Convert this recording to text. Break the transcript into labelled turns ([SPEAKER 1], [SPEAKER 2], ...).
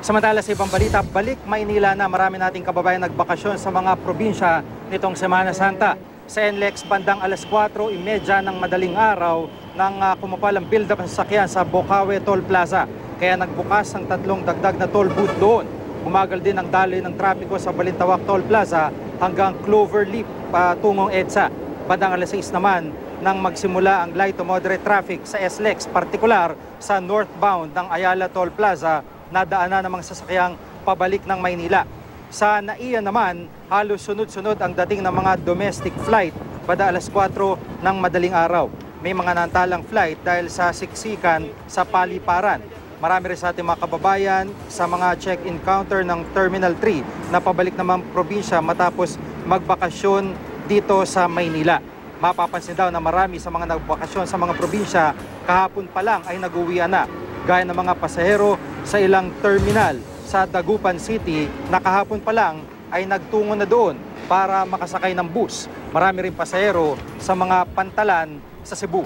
[SPEAKER 1] Samantala sa ibang balita, balik Maynila na marami nating kababayan nagbakasyon sa mga probinsya nitong Semana Santa. Sa NLEX, bandang alas 4:30 ng madaling araw nang kumapalang build-up ng sasakyan sa Bocaue Toll Plaza. Kaya nagbukas ang 3 dagdag na toll booth doon. Umagal din ang daloy ng trapiko sa Balintawak Toll Plaza hanggang Cloverleaf patungong EDSA. Bandang alas 6 naman nang magsimula ang light to moderate traffic sa SLEX, partikular sa northbound ng Ayala Toll Plaza, nadaanan ng mga sasakyang pabalik ng Maynila. Sa NAIA naman, halos sunod-sunod ang dating ng mga domestic flight bada alas 4 ng madaling araw. May mga nantalang flight dahil sa siksikan sa paliparan. Marami rin sa ating mga kababayan sa mga check-in counter ng Terminal 3 na pabalik naman probinsya matapos magbakasyon dito sa Maynila. Mapapansin daw na marami sa mga nagbakasyon sa mga probinsya kahapon pa lang ay nag-uwian na, gaya ng mga pasahero sa ilang terminal sa Dagupan City na kahapon pa lang ay nagtungo na doon para makasakay ng bus. Marami rin pasahero sa mga pantalan sa Cebu.